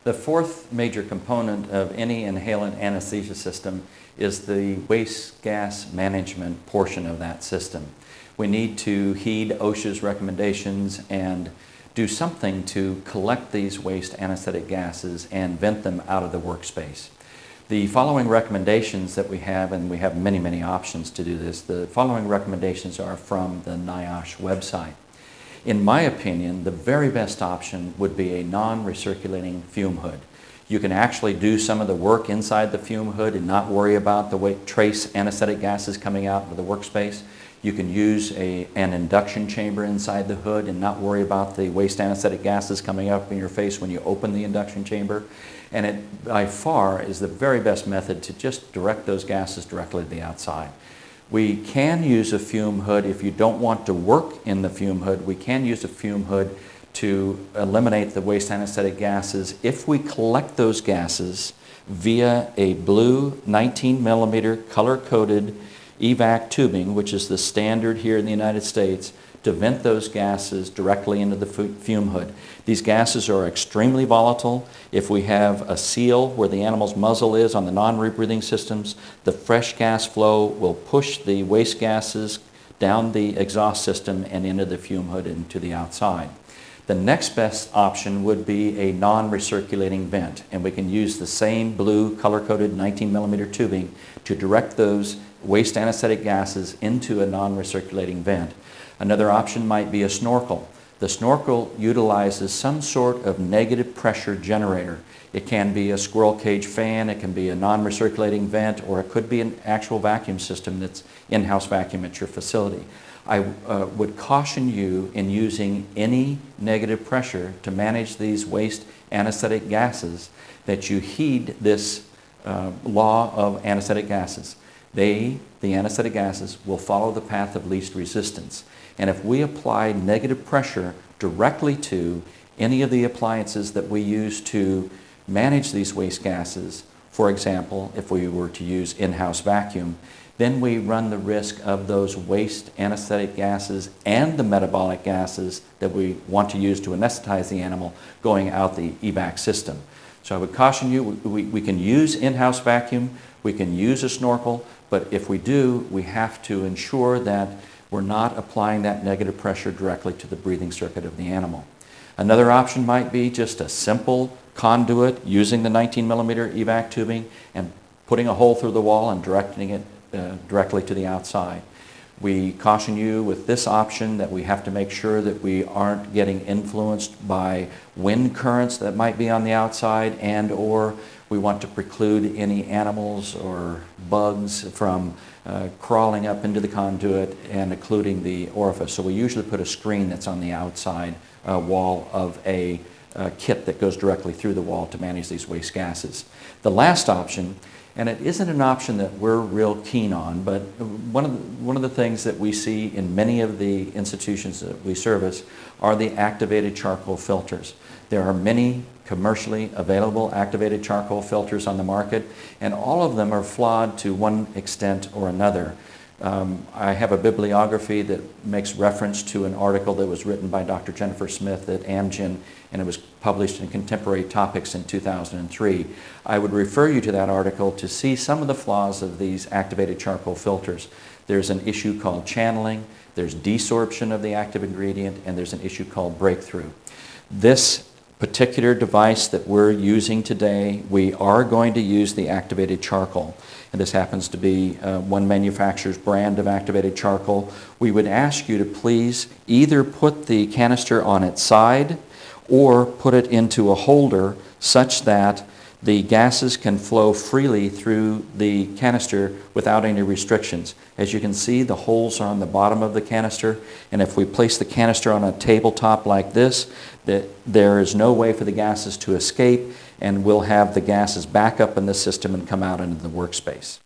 The fourth major component of any inhalant anesthesia system is the waste gas management portion of that system. We need to heed OSHA's recommendations and do something to collect these waste anesthetic gases and vent them out of the workspace. The following recommendations that we have, and we have many, many options to do this, the following recommendations are from the NIOSH website. In my opinion, the very best option would be a non-recirculating fume hood. You can actually do some of the work inside the fume hood and not worry about the trace anesthetic gases coming out of the workspace. You can use an induction chamber inside the hood and not worry about the waste anesthetic gases coming up in your face when you open the induction chamber. And it by far is the very best method to just direct those gases directly to the outside. We can use a fume hood if you don't want to work in the fume hood. We can use a fume hood to eliminate the waste anesthetic gases if we collect those gases via a blue 19 millimeter color-coded evac tubing, which is the standard here in the United States, to vent those gases directly into the fume hood. These gases are extremely volatile. If we have a seal where the animal's muzzle is on the non-rebreathing systems, the fresh gas flow will push the waste gases down the exhaust system and into the fume hood and to the outside. The next best option would be a non-recirculating vent, and we can use the same blue color-coded 19 millimeter tubing to direct those waste anesthetic gases into a non-recirculating vent. Another option might be a snorkel. The snorkel utilizes some sort of negative pressure generator. It can be a squirrel cage fan, it can be a non-recirculating vent, or it could be an actual vacuum system that's in-house vacuum at your facility. I would caution you in using any negative pressure to manage these waste anesthetic gases that you heed this law of anesthetic gases. The anesthetic gases, will follow the path of least resistance. And if we apply negative pressure directly to any of the appliances that we use to manage these waste gases, for example, if we were to use in-house vacuum, then we run the risk of those waste anesthetic gases and the metabolic gases that we want to use to anesthetize the animal going out the evac system. So I would caution you, we can use in-house vacuum, we can use a snorkel, but if we do, we have to ensure that we're not applying that negative pressure directly to the breathing circuit of the animal. Another option might be just a simple conduit using the 19 millimeter evac tubing and putting a hole through the wall and directing it directly to the outside. We caution you with this option that we have to make sure that we aren't getting influenced by wind currents that might be on the outside, and or we want to preclude any animals or bugs from crawling up into the conduit and occluding the orifice. So we usually put a screen that's on the outside wall of a kit that goes directly through the wall to manage these waste gases. The last option, and it isn't an option that we're real keen on, but one of the things that we see in many of the institutions that we service are the activated charcoal filters. There are many commercially available activated charcoal filters on the market, and all of them are flawed to one extent or another. I have a bibliography that makes reference to an article that was written by Dr. Jennifer Smith at Amgen, and it was published in Contemporary Topics in 2003. I would refer you to that article to see some of the flaws of these activated charcoal filters. There's an issue called channeling, there's desorption of the active ingredient, and there's an issue called breakthrough. This particular device that we're using today, we are going to use the activated charcoal. And this happens to be one manufacturer's brand of activated charcoal. We would ask you to please either put the canister on its side or put it into a holder such that the gases can flow freely through the canister without any restrictions. As you can see, the holes are on the bottom of the canister, and if we place the canister on a tabletop like this, there is no way for the gases to escape, and we'll have the gases back up in the system and come out into the workspace.